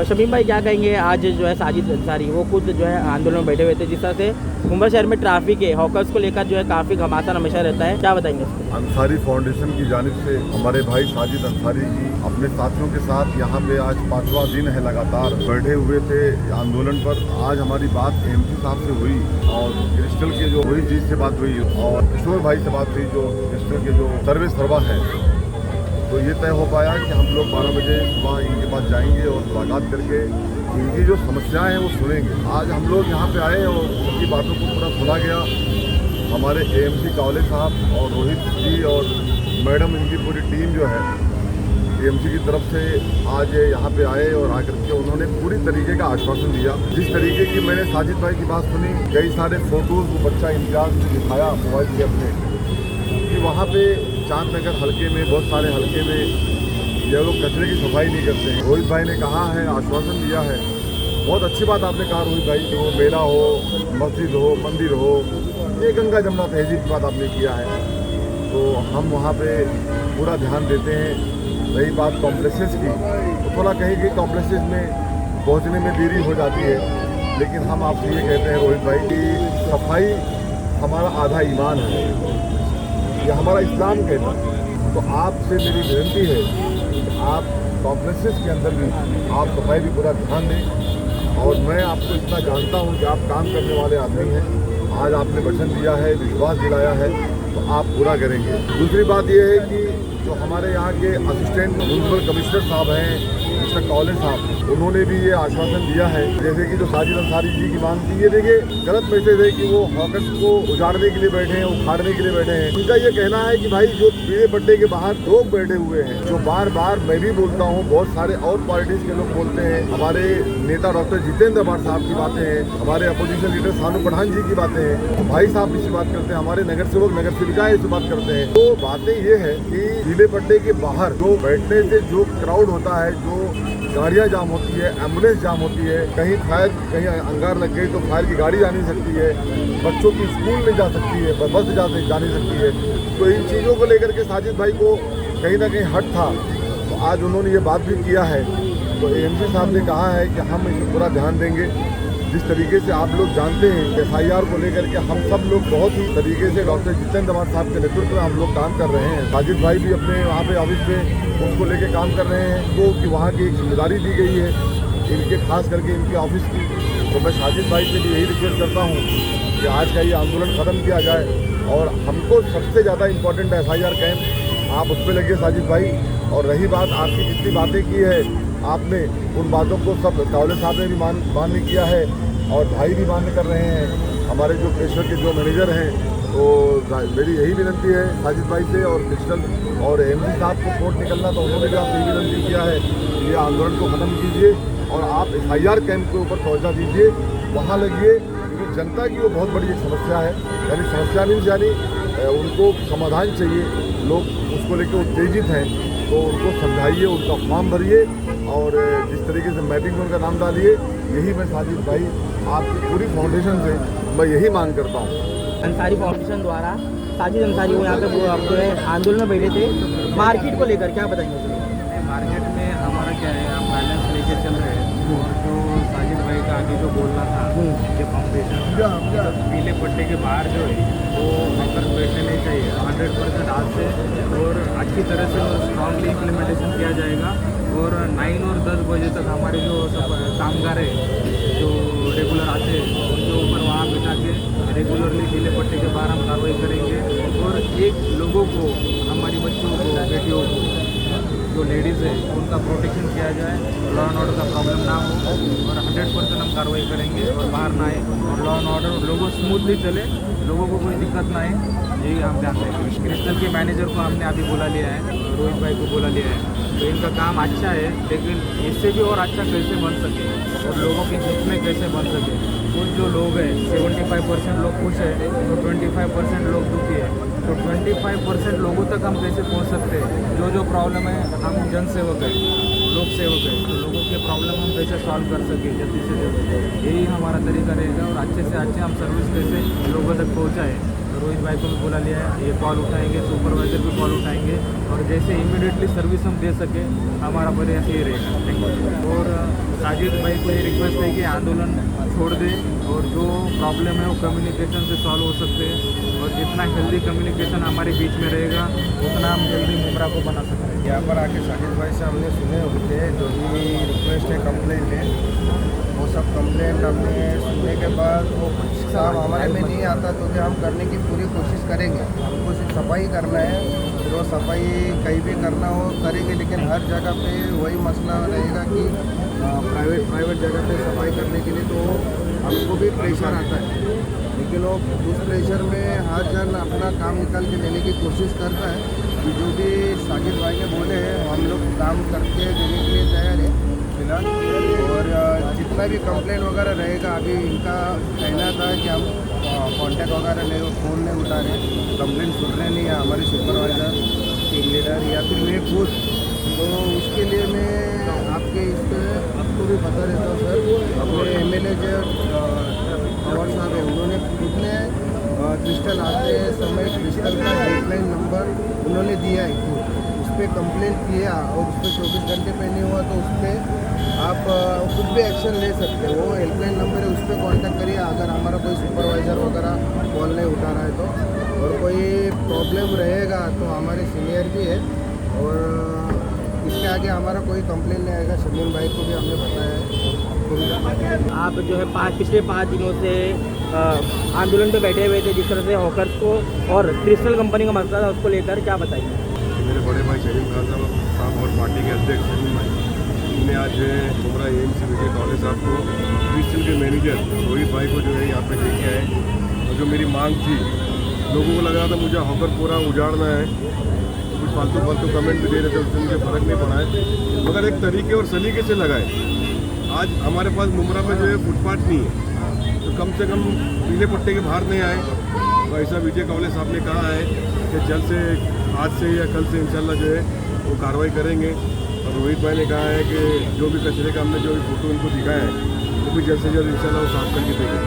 शमीम भाई क्या कहेंगे, आज जो है साजिद अंसारी वो खुद जो है आंदोलन में बैठे हुए थे, जिस तरह से मुंबई शहर में ट्रैफिक है, हॉकर्स को लेकर जो है काफ़ी घमासान हमेशा रहता है, क्या बताएंगे इसको? अंसारी फाउंडेशन की जानिब से हमारे भाई साजिद अंसारी जी अपने साथियों के साथ यहाँ पे आज 5वां दिन है लगातार बैठे हुए थे आंदोलन पर। आज हमारी बात एमपी साहब से हुई और क्रिस्टल के जो वही चीज से बात हुई और किशोर भाई से बात हुई जो क्रिस्टल के जो सर्वे सर्वा है। तो ये तय हो पाया कि हम लोग 12 बजे सुबह इनके पास जाएंगे और मुलाकात करके इनकी जो समस्याएं हैं वो सुनेंगे। आज हम लोग यहाँ पे आए और उनकी बातों को पूरा सुना गया। हमारे एएमसी कावले साहब और रोहित जी और मैडम, इनकी पूरी टीम जो है एएमसी की तरफ से आज यहाँ पे आए और आकर के उन्होंने पूरी तरीके का आश्वासन दिया। जिस तरीके की मैंने साजिद भाई की बात सुनी, कई सारे फोटोज़ वो बच्चा इम्तियाज़ ने दिखाया मोबाइल के अपने कि वहाँ पे चांद नगर हल्के में, बहुत सारे हल्के में ये लोग कचरे की सफाई नहीं करते हैं। रोहित भाई ने कहा है, आश्वासन दिया है। बहुत अच्छी बात आपने कहा रोहित भाई, कि वो मेला हो, मस्जिद हो, मंदिर हो, ये गंगा जमुना तहजीब की बात आपने किया है। तो हम वहाँ पे पूरा ध्यान देते हैं। रही बात कॉम्प्लेक्सेस की, तो थोड़ा कहीं कहीं कॉम्प्लेक्सेस में पहुँचने में देरी हो जाती है, लेकिन हम आपसे ये कहते हैं रोहित भाई कि सफाई हमारा आधा ईमान है, ये हमारा इस्लाम कहता है। तो आपसे मेरी विनती है कि आप कॉम्प्लेक्सेस के अंदर भी आप सफाई भी पूरा ध्यान दें। और मैं आपको इतना जानता हूँ कि आप काम करने वाले आदमी हैं। आज आपने वचन दिया है, विश्वास दिलाया है, तो आप पूरा करेंगे। दूसरी बात यह है कि जो हमारे यहाँ के असिस्टेंट म्युनिसिपल कमिश्नर साहब हैं, मिस्टर कॉलेज साहब, उन्होंने भी ये आश्वासन दिया है, जैसे कि जो साजिद अंसारी जी की मांग थी। ये देखिए गलत मैसेज है कि वो हॉकर्स को उजाड़ने के लिए बैठे हैं, उखाड़ने के लिए बैठे हैं। उनका ये कहना है कि भाई जो पीले पट्टे के बाहर लोग बैठे हुए हैं, जो बार बार मैं भी बोलता हूँ, बहुत सारे और पार्टीज के लोग बोलते हैं, हमारे नेता डॉक्टर जितेंद्र अबाड़ साहब की बातें हैं, हमारे अपोजिशन लीडर सानू पठान जी की बातें हैं, भाई साहब इसी बात करते हैं, हमारे नगर सेवक नगर सेविकाएं इसी बात करते हैं। तो बातें ये है कि पीले पट्टे के बाहर जो बैठने से जो क्राउड होता है, जो गाड़ियाँ जाम होती है, एम्बुलेंस जाम होती है, कहीं फायर, कहीं अंगार लग गई तो फायर की गाड़ी जा नहीं सकती है, बच्चों की स्कूल नहीं जा सकती है, बस जा नहीं सकती है। तो इन चीज़ों को लेकर के साजिद भाई को कहीं ना कहीं हट था, तो आज उन्होंने ये बात भी किया है। तो एएमसी साहब ने कहा है कि हम इसे पूरा ध्यान देंगे। जिस तरीके से आप लोग जानते हैं FIR को लेकर के हम सब लोग बहुत ही तरीके से डॉक्टर जितेंद्र अबाड़ साहब के नेतृत्व में हम लोग काम कर रहे हैं। साजिद भाई भी अपने वहाँ पे ऑफिस में उनको लेके काम कर रहे हैं, तो कि वहाँ की एक जिम्मेदारी दी गई है इनके, खास करके इनके ऑफिस की। तो मैं साजिद भाई से भी यही रिक्वेस्ट करता हूँ कि आज का ये आंदोलन ख़त्म किया जाए और हमको सबसे ज़्यादा इम्पोर्टेंट है FIR कैंप, आप उस पर लगे साजिद भाई। और रही बात आपकी जितनी बातें की है आपने, उन बातों को सब कावले साहब ने भी मान्य किया है और भाई भी मान्य कर रहे हैं, हमारे जो प्रेशर के जो मैनेजर हैं। तो मेरी यही विनती है साजिद भाई से और क्रिस्टल और एमसी साहब को कोर्ट निकलना, तो उन्होंने भी आपसे यही विनती किया है कि ये आंदोलन को ख़त्म कीजिए और आप FIR कैंप के ऊपर तवज्जो दीजिए, वहाँ लगिए, क्योंकि जनता की वो बहुत बड़ी एक समस्या है। यानी समस्या मीन्स यानी उनको समाधान चाहिए, लोग उसको लेकर उत्तेजित हैं, तो उनको समझाइए, उनका फॉर्म भरिए और जिस तरीके से मैपिंग में उनका नाम डालिए। यही मैं साजिद भाई आपकी पूरी फाउंडेशन से मैं यही मांग करता हूँ। अंसारी फाउंडेशन द्वारा साजिद अंसारी वो यहाँ पे वो आप जो है आंदोलन में बैठे थे, मार्केट को लेकर क्या बताएंगे? मार्केट में हमारा क्या है, हम बैलेंस लेके चल रहे हैं। और जो साजिद भाई का आगे जो बोलना था कि फाउंडेशन पीले पट्टे के बाहर जो है वो वर्कर्स बैठने नहीं चाहिए 100% आज से, और अच्छी तरह से और स्ट्रांगली इम्प्लीमेंटेशन किया जाएगा। और 9 और 10 बजे तक हमारे जो कामगार है जो रेगुलर आते हैं उनके ऊपर वहाँ बिठा के रेगुलरली पीले पट्टे के बाहर हम कार्रवाई करेंगे। और एक लोगों को, हमारी बच्चों को, बेटियों को, जो लेडीज़ है उनका प्रोटेक्शन किया जाए, लॉ एंड ऑर्डर का प्रॉब्लम ना हो और 100% हम कार्रवाई करेंगे और बाहर ना आए और लॉ एंड ऑर्डर लोगों स्मूथली चले, लोगों को कोई दिक्कत ना आए, यही हम ध्यान देंगे। क्रिस्टल के मैनेजर को हमने अभी बुला लिया है, रोहित भाई को बुला लिया है, तो इनका काम अच्छा है, लेकिन इससे भी और अच्छा कैसे बन सके और लोगों के हित में कैसे बन सके। कुछ जो लोग हैं 75% लोग खुश है तो 25% लोग दुखी है, तो 25% लोगों तक हम कैसे पहुंच सकते हैं। जो प्रॉब्लम है, हम जन सेवक है, लोक सेवक है, तो लोगों के प्रॉब्लम हम कैसे सॉल्व कर सकें जल्दी से जल्दी, यही हमारा तरीका रहेगा। और अच्छे से अच्छे हम सर्विस कैसे लोगों तक पहुँचाएँ, रोहित भाई को भी बुला लिया है, ये कॉल उठाएंगे, सुपरवाइजर भी कॉल उठाएंगे और जैसे इमीडिएटली सर्विस हम दे सके हमारा प्रयास ये रहेगा। और साजिद भाई को ये रिक्वेस्ट है कि आंदोलन छोड़ दे और जो प्रॉब्लम है वो कम्युनिकेशन से सॉल्व हो सकते हैं और जितना हेल्दी कम्युनिकेशन हमारे बीच में रहेगा उतना हम जल्दी मुमरा को बना सकते हैं। यहाँ पर आके साजिद भाई से हमने सुने होते हैं जो भी रिक्वेस्ट है, कंप्लेंट है, वो सब कंप्लेंट हमने सुनने के बाद वो कुछ काम हमारे में नहीं आता तो भी हम करने की पूरी कोशिश करेंगे। हमको सिर्फ सफाई करना है, जो सफाई कहीं भी करना हो करेंगे, लेकिन हर जगह पे वही मसला रहेगा कि प्राइवेट जगह पे सफाई करने के लिए तो हमको भी प्रेशर आता है, लेकिन वो उस प्रेशर में हर जन अपना काम निकाल के देने की कोशिश करता है कि जो भी साजिद भाई ने बोले हैं हम लोग काम करके देने के लिए तैयार है फिलहाल। और जितना भी कंप्लेंट वगैरह रहेगा, अभी इनका कहना था कि हम कांटेक्ट वगैरह नहीं, फ़ोन नहीं उठा रहे, कंप्लेंट सुन रहे नहीं है हमारे सुपरवाइज़र, टीम लीडर या फिर मैं खुद, तो उसके लिए मैं आपके इस पर आपको भी बता देता हूँ सर। अपने MLA जो पवार साहब है उन्होंने खुद ने क्रिस्टल आते समय क्रिस्टल का हेल्पलाइन नंबर उन्होंने दिया है खुद, उस पर कंप्लेंट किया और उस पर 24 घंटे पे नहीं हुआ तो उस पर आप खुद भी एक्शन ले सकते हो। वो हेल्पलाइन नंबर है, उस पर कॉन्टैक्ट करिए अगर हमारा कोई सुपरवाइज़र वगैरह कॉल नहीं उठा रहा है तो। और कोई प्रॉब्लम रहेगा तो हमारे सीनियर भी है और इसके आगे हमारा कोई कंप्लेंट नहीं आएगा। शमीम भाई को भी हमने बताया है। आप जो है पिछले 5 दिनों से आंदोलन पे बैठे हुए थे, जिस तरह से हॉकर्स को और क्रिस्टल कंपनी का मसला था उसको लेकर क्या बताइए? मेरे बड़े भाई शहीद खान साहब और पार्टी के अध्यक्ष शमीम भाई, इनने आज मुमरा AMC विजय कॉलेज साहब को क्रिस्टल के मैनेजर रोहित भाई को जो है यहाँ पे लेके आए। और जो मेरी मांग थी, लोगों को लग रहा था मुझे हॉकर पूरा उजाड़ना है, कुछ फालतू कमेंट भी दे रहे थे, उससे मुझे फ़र्क नहीं पड़ा है, मगर एक तरीके और सलीके से लगाए। आज हमारे पास मुमरा में जो है फुटपाथ नहीं है, तो कम से कम पीले पट्टे के बाहर नहीं आए। तो ऐसा विजय कॉलेज साहब ने कहा है कि जल्द से आज से या कल से इंशाल्लाह जो है वो कार्रवाई करेंगे। और रोहित भाई ने कहा है कि जो भी कचरे का हमने जो भी फ़ोटो उनको दिखाया है वो भी जल्द से जल्द इंशाल्लाह वो साफ करके देंगे।